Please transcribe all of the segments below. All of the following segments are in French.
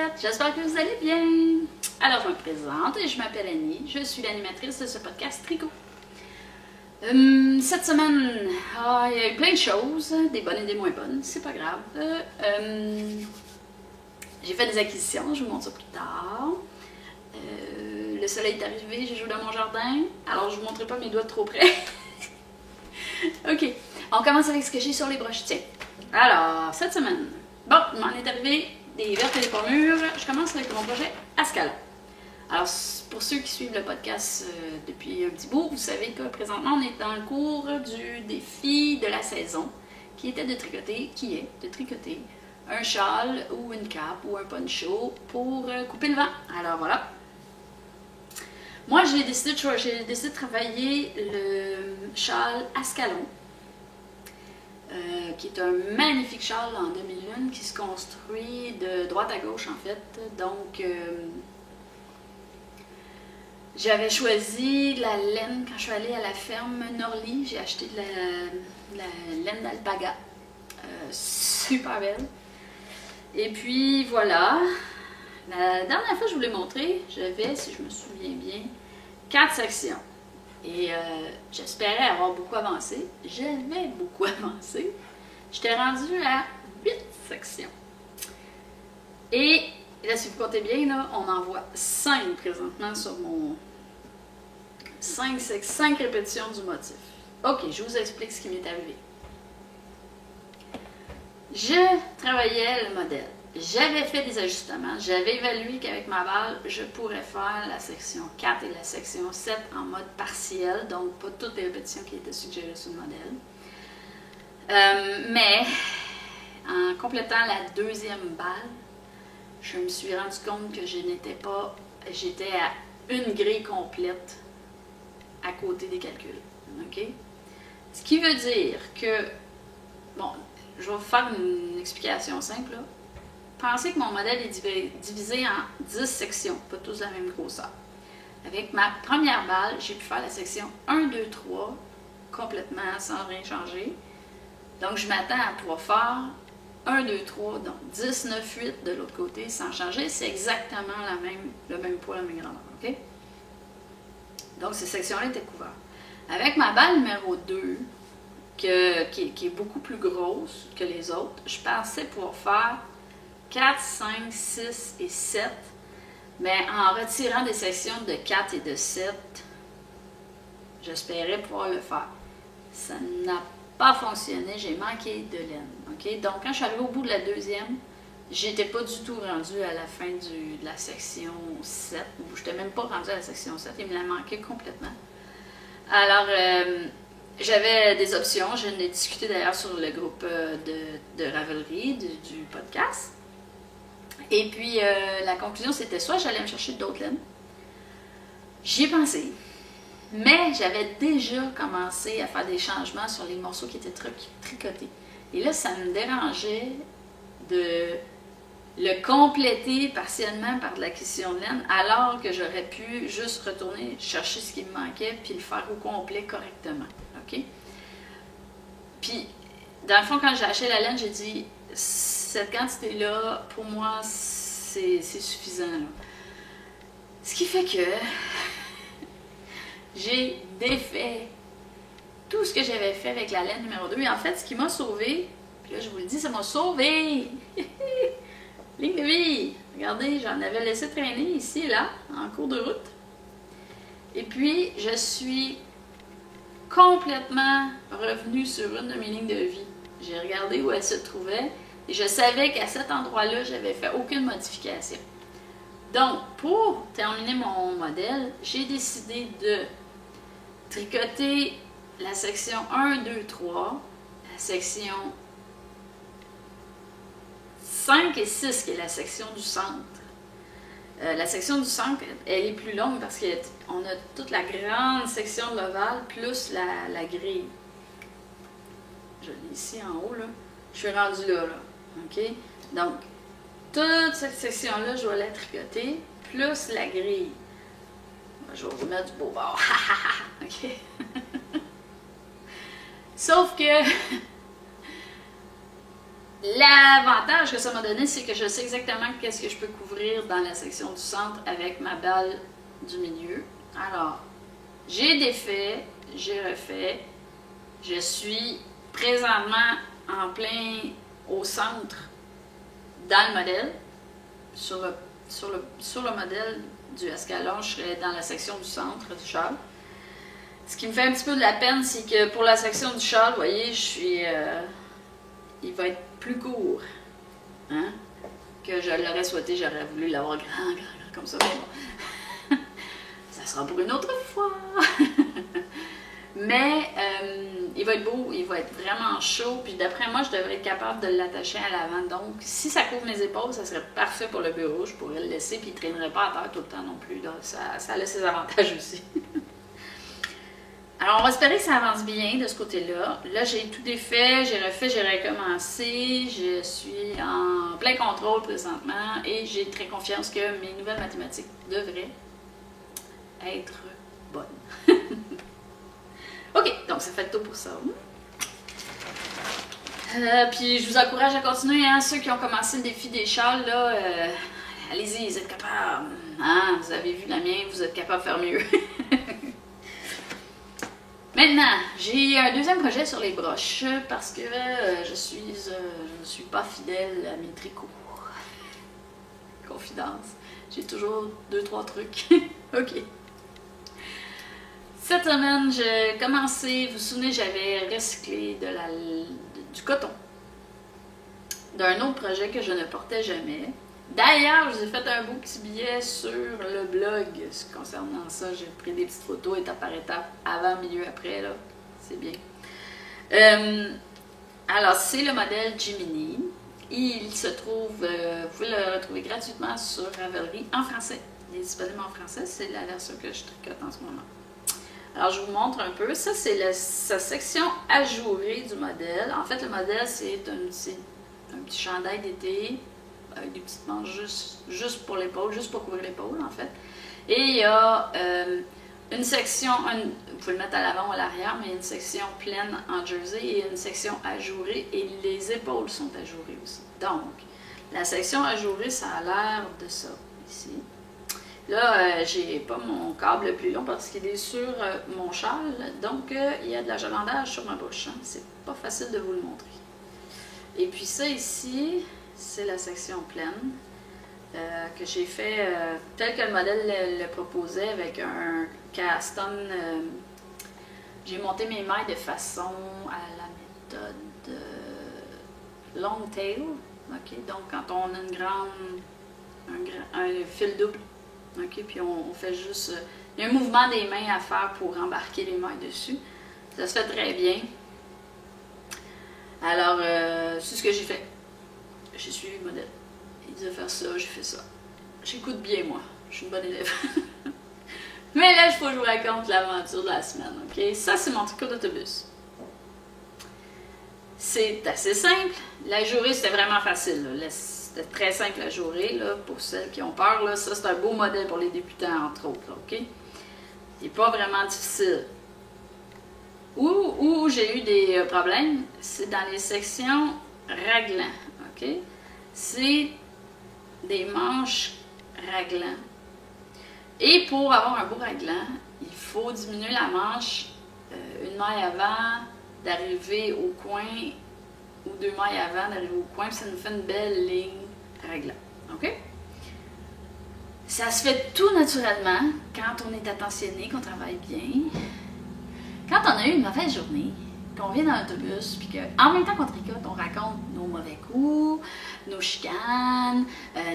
faites? J'espère que vous allez bien. Alors, je me présente et je m'appelle Annie. Je suis l'animatrice de ce podcast Tricot. Cette semaine, il y a eu plein de choses, des bonnes et des moins bonnes, c'est pas grave. J'ai fait des acquisitions, je vous montre ça plus tard. Le soleil est arrivé, j'ai joué dans mon jardin, alors je vous montrerai pas mes doigts de trop près. Ok, on commence avec ce que j'ai sur les broches. Tiens, alors, cette semaine, bon, il m'en est arrivé des vertes et des pas mûres. Je commence avec mon projet Ascalon. Alors, pour ceux qui suivent le podcast depuis un petit bout, vous savez que présentement, on est dans le cours du défi de la saison, qui est de tricoter un châle ou une cape ou un poncho pour couper le vent. Alors voilà. Moi, j'ai décidé de travailler le châle Ascalon, qui est un magnifique châle en demi-lune qui se construit de droite à gauche en fait. Donc, j'avais choisi la laine quand je suis allée à la ferme Norly. J'ai acheté de la laine d'alpaga, super belle. Et puis voilà. La dernière fois, je vous l'ai montré, j'avais, si je me souviens bien, 4 sections. Et j'espérais avoir beaucoup avancé. J'avais beaucoup avancé. J'étais rendue à 8 sections. Et là, si vous comptez bien, là, on en voit 5 présentement sur mon 5 répétitions du motif. Ok, je vous explique ce qui m'est arrivé. Je travaillais le modèle. J'avais fait des ajustements. J'avais évalué qu'avec ma balle, je pourrais faire la section 4 et la section 7 en mode partiel, donc pas toutes les répétitions qui étaient suggérées sur le modèle. Mais en complétant la deuxième balle, je me suis rendu compte que j'étais à une grille complète à côté des calculs. OK? Ce qui veut dire que, bon, je vais vous faire une explication simple là. Pensez que mon modèle est divisé en 10 sections, pas tous la même grosseur. Avec ma première balle, j'ai pu faire la section 1, 2, 3 complètement sans rien changer. Donc, je m'attends à pouvoir faire 1, 2, 3, donc 10, 9, 8 de l'autre côté sans changer. C'est exactement le même poids, la même grandeur. OK? Donc, ces sections-là étaient couvertes. Avec ma balle numéro 2, qui est beaucoup plus grosse que les autres, je pensais pouvoir faire 4, 5, 6 et 7, mais en retirant des sections de 4 et de 7, j'espérais pouvoir le faire. Ça n'a pas fonctionné, j'ai manqué de laine. Okay? Donc, quand je suis arrivée au bout de la deuxième, j'étais pas du tout rendue à la fin de la section 7, ou je n'étais même pas rendue à la section 7, il me la manquait complètement. Alors, j'avais des options, je l'ai discuté d'ailleurs sur le groupe de Ravelry du podcast. Et puis, la conclusion, c'était soit j'allais me chercher d'autres laines. J'y ai pensé. Mais j'avais déjà commencé à faire des changements sur les morceaux qui étaient tricotés. Et là, ça me dérangeait de le compléter partiellement par de l'acquisition de laine, alors que j'aurais pu juste retourner chercher ce qui me manquait puis le faire au complet correctement. OK? Puis, dans le fond, quand j'ai acheté la laine, j'ai dit, cette quantité-là, pour moi, c'est suffisant. Là. Ce qui fait que j'ai défait tout ce que j'avais fait avec la laine numéro 2. Et en fait, ce qui m'a sauvé, puis là, je vous le dis, ça m'a sauvé! Ligne de vie! Regardez, j'en avais laissé traîner ici et là, en cours de route. Et puis, je suis complètement revenue sur une de mes lignes de vie. J'ai regardé où elle se trouvait et je savais qu'à cet endroit-là, je n'avais fait aucune modification. Donc, pour terminer mon modèle, j'ai décidé de tricoter la section 1, 2, 3, la section 5 et 6, qui est la section du centre. La section du centre, elle est plus longue parce qu'on a toute la grande section de l'ovale plus la grille. Je l'ai ici en haut, là. Je suis rendue là. OK? Donc, toute cette section-là, je vais la tricoter, plus la grille. Je vais vous mettre du beau bord. OK? Sauf que L'avantage que ça m'a donné, c'est que je sais exactement qu'est-ce que je peux couvrir dans la section du centre avec ma balle du milieu. Alors, j'ai défait, j'ai refait. Je suis présentement en plein au centre dans le modèle. Sur le modèle du escalon, je serais dans la section du centre du châle. Ce qui me fait un petit peu de la peine, c'est que pour la section du châle, vous voyez, il va être plus court. Hein? Que je l'aurais souhaité, j'aurais voulu l'avoir grand, comme ça, mais bon. Ça sera pour une autre fois. Mais il va être beau, il va être vraiment chaud, puis d'après moi, je devrais être capable de l'attacher à l'avant. Donc, si ça couvre mes épaules, ça serait parfait pour le bureau. Je pourrais le laisser, puis il ne traînerait pas à terre tout le temps non plus. Là. Ça a ses avantages aussi. Alors, on va espérer que ça avance bien de ce côté-là. Là, j'ai tout défait, j'ai refait, j'ai recommencé. Je suis en plein contrôle présentement et j'ai très confiance que mes nouvelles mathématiques devraient être bonnes. OK, donc ça fait le tour pour ça. Puis je vous encourage à continuer, hein, ceux qui ont commencé le défi des châles, là, allez-y, vous êtes capables. Hein, vous avez vu la mienne, vous êtes capable de faire mieux. Maintenant, j'ai un deuxième projet sur les broches parce que je ne suis pas fidèle à mes tricots. Confidence, j'ai toujours 2-3 trucs. OK. Cette semaine, j'ai commencé, vous vous souvenez, j'avais recyclé du coton d'un autre projet que je ne portais jamais. D'ailleurs, je vous ai fait un beau petit billet sur le blog concernant ça. J'ai pris des petites photos étape par étape, avant, milieu, après, là. C'est bien. Alors, c'est le modèle Jiminy. Il se trouve, vous pouvez le retrouver gratuitement sur Ravelry en français. Il est disponible en français, c'est la version que je tricote en ce moment. Alors, je vous montre un peu. Ça, c'est sa section ajourée du modèle. En fait, le modèle, c'est un petit chandail d'été avec des petites manches juste pour l'épaule, juste pour couvrir l'épaule, en fait. Et il y a une section, vous pouvez le mettre à l'avant ou à l'arrière, mais il y a une section pleine en jersey et une section ajourée et les épaules sont ajourées aussi. Donc, la section ajourée, ça a l'air de ça, ici. Là, j'ai pas mon câble le plus long parce qu'il est sur mon châle, donc il y a de l'achalandage sur ma bouche. Hein. C'est pas facile de vous le montrer. Et puis ça ici, c'est la section pleine que j'ai fait tel que le modèle le proposait avec un caston. J'ai monté mes mailles de façon à la méthode long tail. Okay? Donc quand on a un fil double. OK, puis on fait juste... il y a un mouvement des mains à faire pour embarquer les mailles dessus. Ça se fait très bien. Alors, c'est ce que j'ai fait. J'ai suivi le modèle. Il disait faire ça, j'ai fait ça. J'écoute bien, moi. Je suis une bonne élève. Mais là, il faut que je vous raconte l'aventure de la semaine. OK? Ça, c'est mon tricot d'autobus. C'est assez simple. La journée, c'était vraiment facile. C'était très simple à jouer, là, pour celles qui ont peur. Là. Ça, c'est un beau modèle pour les débutants, entre autres. Là, OK? C'est pas vraiment difficile. Où j'ai eu des problèmes, c'est dans les sections raglan. OK? C'est des manches raglan. Et pour avoir un beau raglan, il faut diminuer la manche une maille avant d'arriver au coin ou 2 mailles avant d'arriver au coin, puis ça nous fait une belle ligne raglan. OK? Ça se fait tout naturellement quand on est attentionné, qu'on travaille bien. Quand on a eu une mauvaise journée, qu'on vient dans l'autobus, puis qu'en même temps qu'on tricote, on raconte nos mauvais coups, nos chicanes,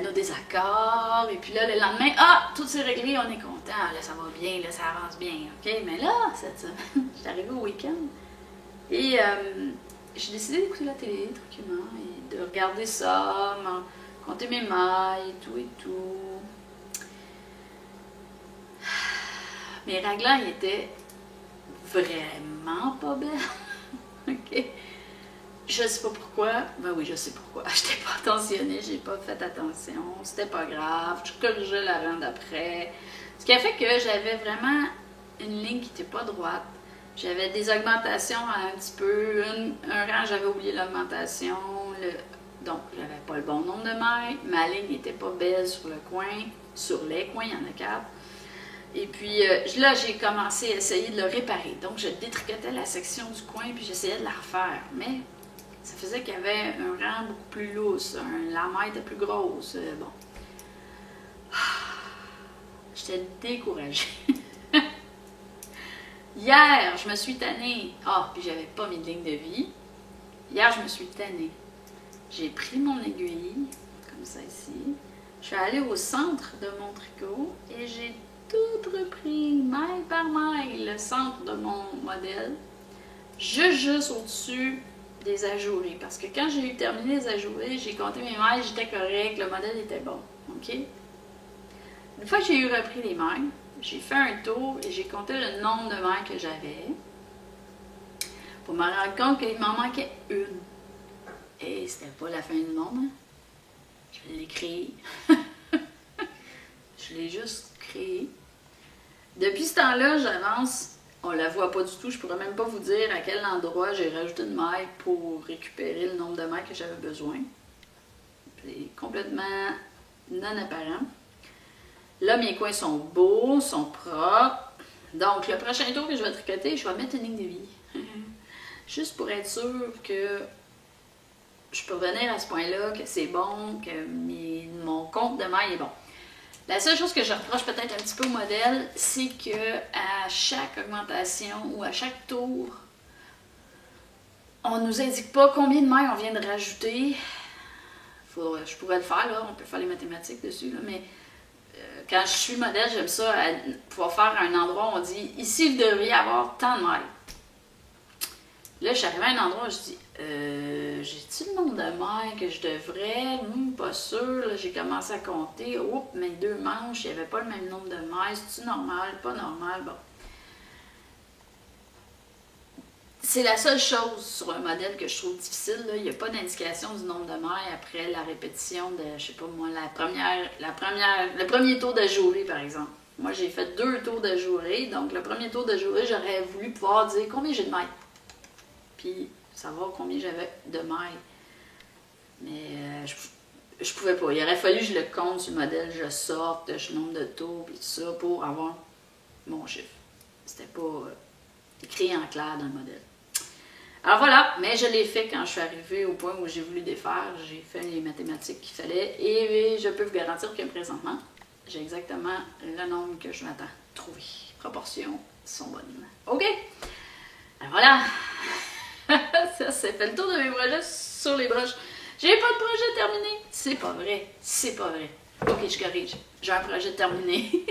nos désaccords, et puis là, le lendemain, tout s'est réglé, on est content, là, ça va bien, là, ça avance bien, OK? Mais là, cette semaine, j'étais arrivée au week-end, et j'ai décidé d'écouter la télé, tranquillement, et de regarder ça, compter mes mailles, et tout. Mes raglans, ils étaient vraiment pas belles. OK? Je sais pas pourquoi. Ben oui, je sais pourquoi. Je n'étais pas attentionnée, j'ai pas fait attention. C'était pas grave. Je corrigeais la rang d'après. Ce qui a fait que j'avais vraiment une ligne qui n'était pas droite. J'avais des augmentations un petit peu. Un rang, j'avais oublié l'augmentation. Donc, j'avais pas le bon nombre de mailles. Ma ligne n'était pas belle sur le coin. Sur les coins, il y en a 4. Et puis là, j'ai commencé à essayer de le réparer. Donc, je détricotais la section du coin, puis j'essayais de la refaire. Mais ça faisait qu'il y avait un rang beaucoup plus lousse. La maille était plus grosse. Bon. J'étais découragée. Hier, je me suis tannée. Ah, puis j'avais pas mis de ligne de vie. Hier, je me suis tannée. J'ai pris mon aiguille, comme ça ici. Je suis allée au centre de mon tricot et j'ai tout repris, maille par maille, le centre de mon modèle. Juste au-dessus des ajourés. Parce que quand j'ai eu terminé les ajourés, j'ai compté mes mailles, j'étais correct, le modèle était bon. OK? Une fois que j'ai eu repris les mailles, j'ai fait un tour et j'ai compté le nombre de mailles que j'avais pour me rendre compte qu'il m'en manquait une. Et c'était pas la fin du monde. Hein? Je l'ai créé. Je l'ai juste créé. Depuis ce temps-là, j'avance. On la voit pas du tout. Je pourrais même pas vous dire à quel endroit j'ai rajouté une maille pour récupérer le nombre de mailles que j'avais besoin. C'est complètement non apparent. Là, mes coins sont beaux, sont propres. Donc, le prochain tour que je vais tricoter, je vais mettre une ligne de vie. Juste pour être sûr que je peux revenir à ce point-là, que c'est bon, que mon compte de mailles est bon. La seule chose que je reproche peut-être un petit peu au modèle, c'est que à chaque augmentation ou à chaque tour, on ne nous indique pas combien de mailles on vient de rajouter. Je pourrais le faire, là, on peut faire les mathématiques dessus, là, mais quand je suis modèle, j'aime ça pouvoir faire un endroit où on dit « Ici, vous devriez avoir tant de mailles ». Là, je suis arrivée à un endroit où je dis j'ai-tu le nombre de mailles que je devrais? Pas sûr. J'ai commencé à compter. Oups, mes 2 manches, il n'y avait pas le même nombre de mailles. C'est-tu normal? Pas normal? Bon. C'est la seule chose sur un modèle que je trouve difficile. Là. Il n'y a pas d'indication du nombre de mailles après la répétition de, je sais pas moi, le premier tour d'ajouré, par exemple. Moi, j'ai fait 2 tours d'ajouré. Donc, le premier tour d'ajouré, j'aurais voulu pouvoir dire combien j'ai de mailles. Puis, savoir combien j'avais de mailles. Mais je pouvais pas. Il aurait fallu que je le compte sur le modèle, je sorte, je nombre de tours, puis tout ça, pour avoir mon chiffre. C'était pas écrit en clair dans le modèle. Alors voilà, mais je l'ai fait quand je suis arrivée au point où j'ai voulu défaire. J'ai fait les mathématiques qu'il fallait et je peux vous garantir que présentement, j'ai exactement le nombre que je m'attends à trouver. Proportions sont bonnes. OK? Alors voilà! Ça fait le tour de mes projets sur les broches. J'ai pas de projet terminé. C'est pas vrai. C'est pas vrai. OK, je corrige. J'ai un projet terminé.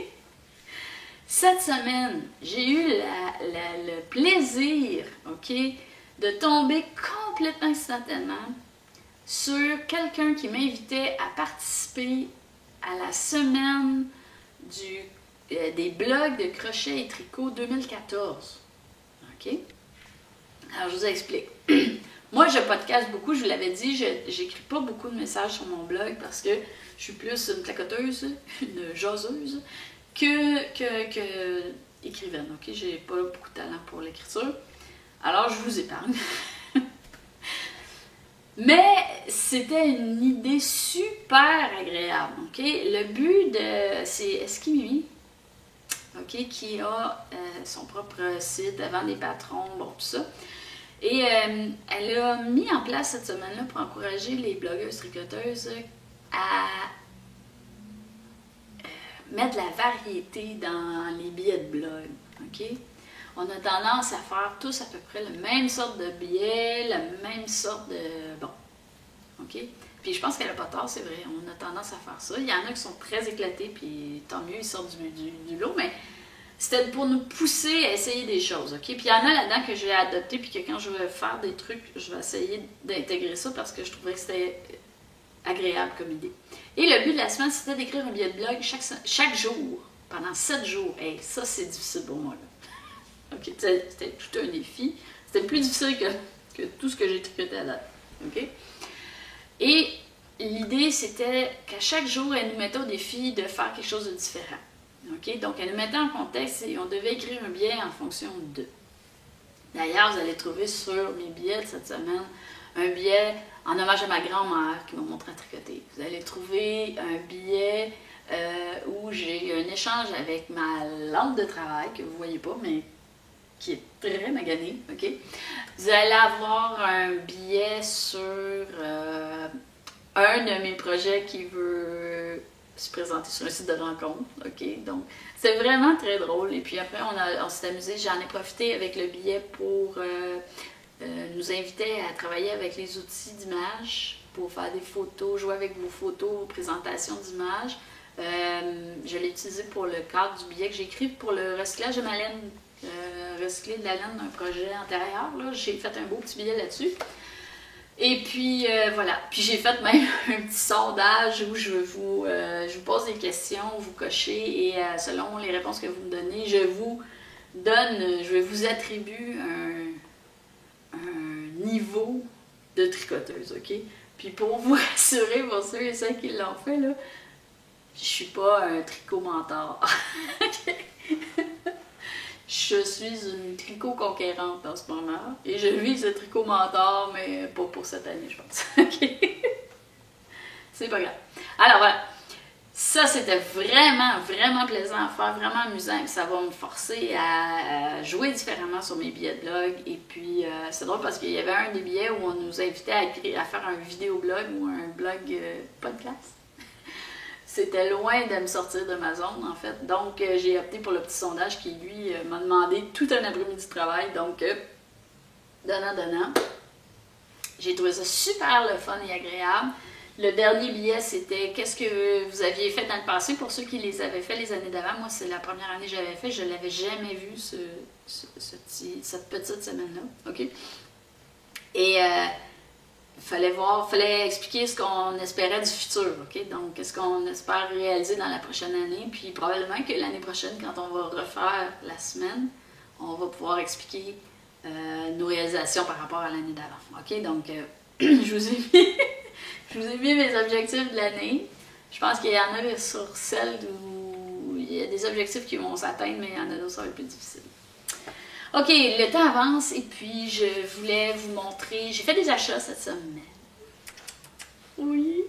Cette semaine, j'ai eu le plaisir, OK, de tomber complètement instantanément sur quelqu'un qui m'invitait à participer à la semaine des blogs de crochet et tricot 2014. OK? Alors, je vous explique. Moi, je podcast beaucoup, je vous l'avais dit, j'écris pas beaucoup de messages sur mon blog parce que je suis plus une placoteuse, une jaseuse, que écrivaine. OK? J'ai pas beaucoup de talent pour l'écriture. Alors, je vous épargne. Mais c'était une idée super agréable. OK? Le but c'est Eskimimi, OK, qui a son propre site, elle vend des patrons, bon, tout ça. Et elle a mis en place cette semaine-là pour encourager les blogueuses tricoteuses à mettre de la variété dans les billets de blog. OK? On a tendance à faire tous à peu près la même sorte de billets, la même sorte de... Bon. OK? Puis je pense qu'elle n'a pas tort, c'est vrai. On a tendance à faire ça. Il y en a qui sont très éclatés, puis tant mieux, ils sortent du lot, mais c'était pour nous pousser à essayer des choses. OK? Puis il y en a là-dedans que j'ai adopté, puis que quand je vais faire des trucs, je vais essayer d'intégrer ça parce que je trouvais que c'était agréable comme idée. Et le but de la semaine, c'était d'écrire un billet de blog chaque jour, pendant 7 jours. Hey, ça, c'est difficile pour moi, là. OK? C'était tout un défi. C'était plus difficile que tout ce que j'ai tricoté à date. OK? Et l'idée, c'était qu'à chaque jour, elle nous mettait au défi de faire quelque chose de différent. OK? Donc, elle nous mettait en contexte et on devait écrire un billet en fonction d'eux. D'ailleurs, vous allez trouver sur mes billets de cette semaine un billet en hommage à ma grand-mère qui m'a montré à tricoter. Vous allez trouver un billet où j'ai un échange avec ma lampe de travail, que vous ne voyez pas, mais qui est très maganée, ok? Vous allez avoir un billet sur un de mes projets qui veut se présenter sur un site de rencontre, ok? Donc, c'est vraiment très drôle. Et puis après, on s'est amusé, j'en ai profité avec le billet pour nous inviter à travailler avec les outils d'image pour faire des photos, jouer avec vos photos, vos présentations d'images. Je l'ai utilisé pour le cadre du billet que j'ai écrit pour le recyclage de ma laine, recycler de la laine d'un projet antérieur. J'ai fait un beau petit billet là-dessus. Et puis voilà, puis j'ai fait même un petit sondage où je vous pose des questions, vous cochez et selon les réponses que vous me donnez, je vous attribue un niveau de tricoteuse, ok? Puis pour vous rassurer, pour ceux et celles qui l'ont fait, là, je suis pas un tricot mentor. Je suis une tricot conquérante en ce moment et je vis ce tricot mentor, mais pas pour cette année, je pense. Ok? C'est pas grave. Alors voilà. Ça, c'était vraiment, vraiment plaisant à faire, vraiment amusant. Ça va me forcer à jouer différemment sur mes billets de blog. Et puis, c'est drôle parce qu'il y avait un des billets où on nous invitait à faire un vidéoblog ou un blog podcast. C'était loin de me sortir de ma zone, en fait. Donc, j'ai opté pour le petit sondage qui, lui, m'a demandé tout un après-midi de travail. Donc, donnant. J'ai trouvé ça super le fun et agréable. Le dernier billet, c'était qu'est-ce que vous aviez fait dans le passé pour ceux qui les avaient fait les années d'avant. Moi, c'est la première année que j'avais fait. Je ne l'avais jamais vu, cette petite semaine-là. OK? Et fallait expliquer ce qu'on espérait du futur. OK? Donc, qu'est-ce qu'on espère réaliser dans la prochaine année. Puis, probablement que l'année prochaine, quand on va refaire la semaine, on va pouvoir expliquer nos réalisations par rapport à l'année d'avant. OK? Donc, je vous ai mis... Je vous ai mis mes objectifs de l'année. Je pense qu'il y en a sur celles où il y a des objectifs qui vont s'atteindre, mais il y en a d'autres qui vont être plus difficiles. Ok, le temps avance et puis je voulais vous montrer. J'ai fait des achats cette semaine. Oui.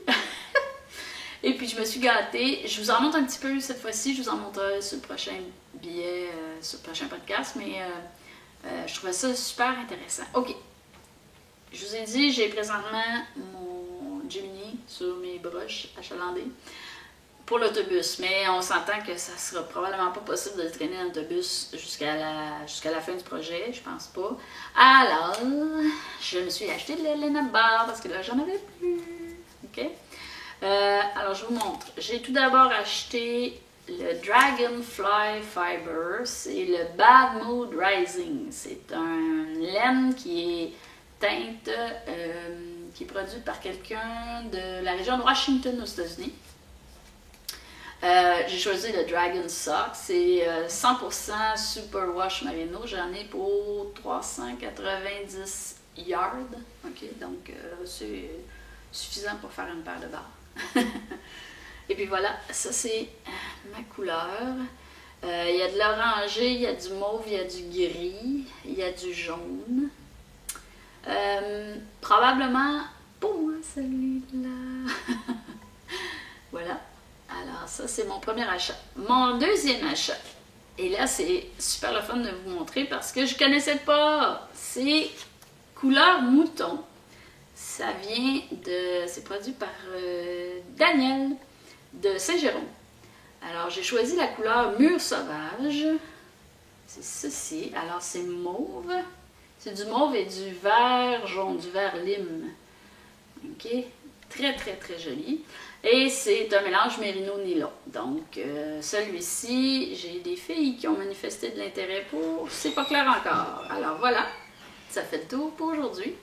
Et puis je me suis gâtée. Je vous en montre un petit peu cette fois-ci. Je vous en montrerai sur le prochain billet, sur le prochain podcast, mais je trouvais ça super intéressant. Ok. Je vous ai dit, j'ai présentement mon Gemini sur mes broches achalandées pour l'autobus, mais on s'entend que ça sera probablement pas possible de le traîner dans l'autobus jusqu'à la fin du projet, je pense pas. Alors, je me suis acheté de la laine à barre parce que là, j'en avais plus. OK? Alors, je vous montre. J'ai tout d'abord acheté le Dragonfly Fiber, c'est le Bad Mood Rising. C'est un laine qui est teinte qui est produite par quelqu'un de la région de Washington aux États-Unis. J'ai choisi le Dragon Sock, c'est 100% Superwash Merino, j'en ai pour 390 yards, ok, donc c'est suffisant pour faire une paire de barres. Et puis voilà, ça c'est ma couleur. Il y a de l'orangé, il y a du mauve, il y a du gris, il y a du jaune. Probablement pas moi celui-là. Voilà. Alors ça c'est mon premier achat. Mon deuxième achat. Et là c'est super le fun de vous montrer parce que je connaissais pas. C'est couleur mouton. Ça vient de... C'est produit par Daniel de Saint-Jérôme. Alors j'ai choisi la couleur Mur Sauvage. C'est ceci. Alors c'est mauve. C'est du mauve et du vert jaune, du vert lime. OK? Très, très, très joli. Et c'est un mélange mérino-nylon. Donc, celui-ci, j'ai des filles qui ont manifesté de l'intérêt pour. C'est pas clair encore. Alors voilà, ça fait le tour pour aujourd'hui.